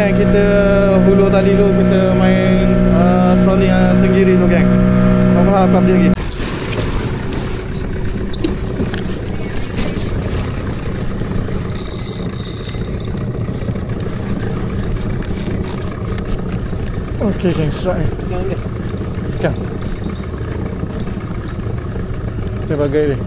geng, kita hulur tali dulu, kita main trolling tenggiri tu geng. Lama akan lagi. Okey geng, strike ni. Ikan. Kita bagai ni.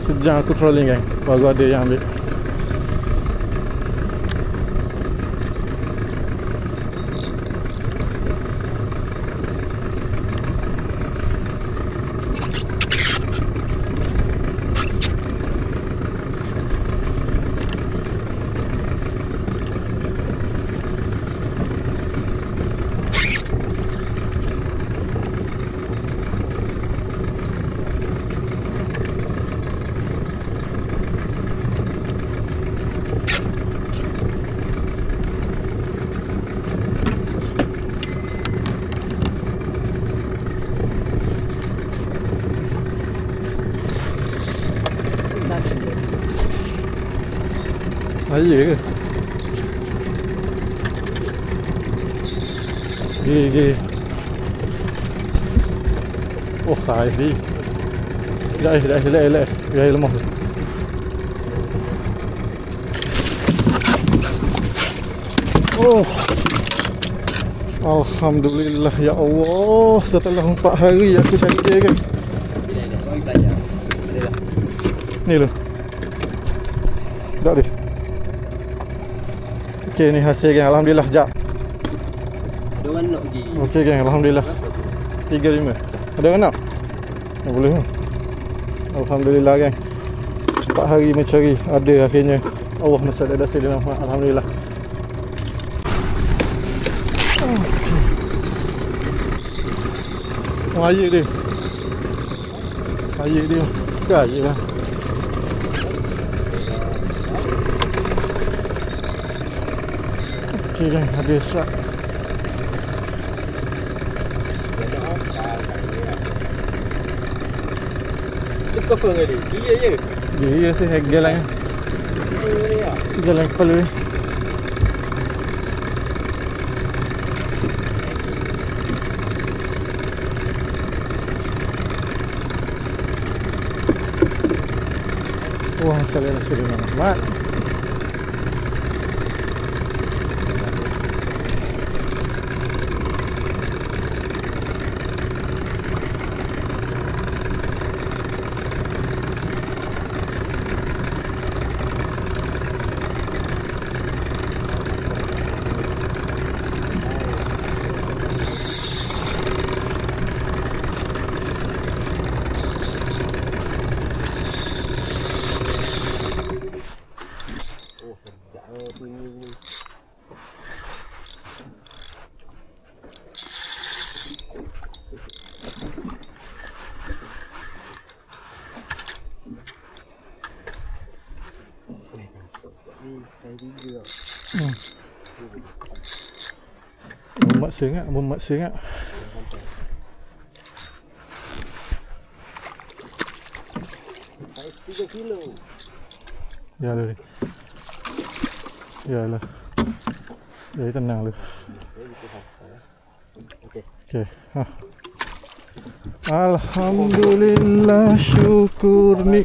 Sejam aku trolling geng, baru ada yang ambil. Air ke? Gigi. Oh, sahih. Dah lemah. Oh. Alhamdulillah ya Allah, setelah 4 hari aku cari dia kan. Ni lu. Dah deh. Okey, ni hasil geng, alhamdulillah. Jap. Ada orang nak pergi. Okey geng, alhamdulillah. 35. Ada orang nak? Tak boleh. Alhamdulillah geng. 4 hari mencari, ada akhirnya. Allah masya Allah sayyidina Muhammad. Alhamdulillah. Oh, air dia. Air dia. Gaya lah. Okey geng, habis strike. Cukup apa kali? Dia je. Dia sih galang. Galang kepala ni. Wah, salah Sayyidina Muhammad. Mumat sangat. Saiz 3 kilo. Ya lah. Ya lah. Jadi tenang lu. Okey. Ha. Alhamdulillah, syukur ni.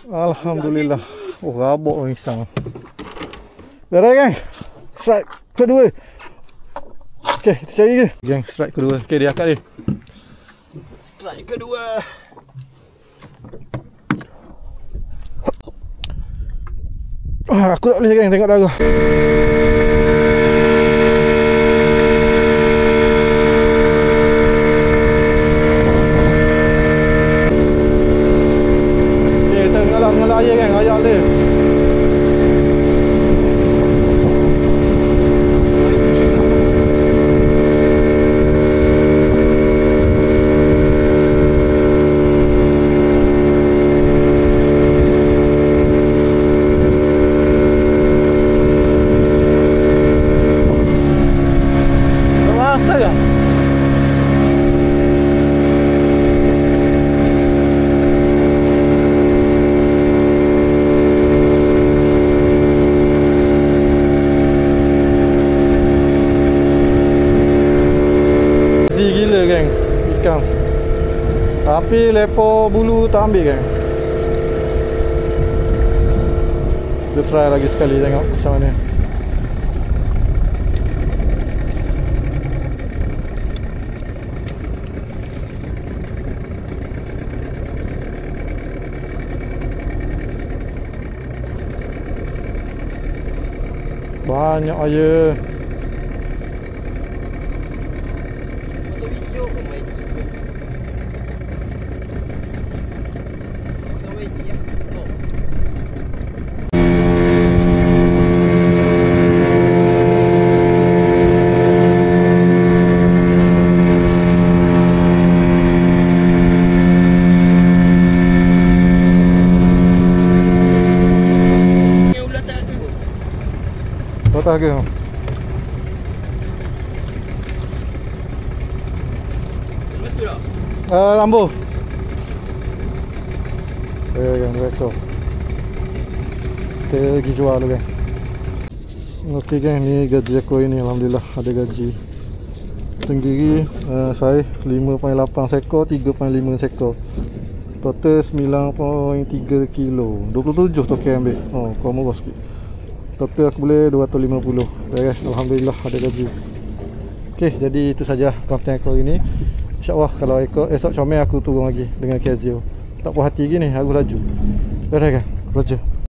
Alhamdulillah. Oh, rabak orang isang. Beres geng. Strike kedua. Okey, kita cari ke? Geng, strike kedua. Okey, dia akak dia. Strike kedua. Aku tak boleh geng, tengok darah. Okey, kita ngalah air geng, air dia. Tapi lepo bulu tak ambil kan. Kita try lagi sekali tengok macam mana. Banyak air. Macam video ke main tu? Kau main ya? Oh. Yang ulat tak tu. Patah ke? Betul tak? Lambu. Kan rekor. Kita pergi jual dulu kan. Okey kan, ni gaji aku ini alhamdulillah ada gaji. Tenggiri saya 5.8 sekor, 3.5 sekor. Total 9.3 kilo. 27 token ambil. Oh, kau murah sikit. Total aku boleh 250. Beres, alhamdulillah ada gaji. Okey, jadi itu saja konten aku hari ni. InsyaAllah kalau esok comel aku turun lagi dengan Casio. Tak puas hati gini aku laju. Beres kan? Roger.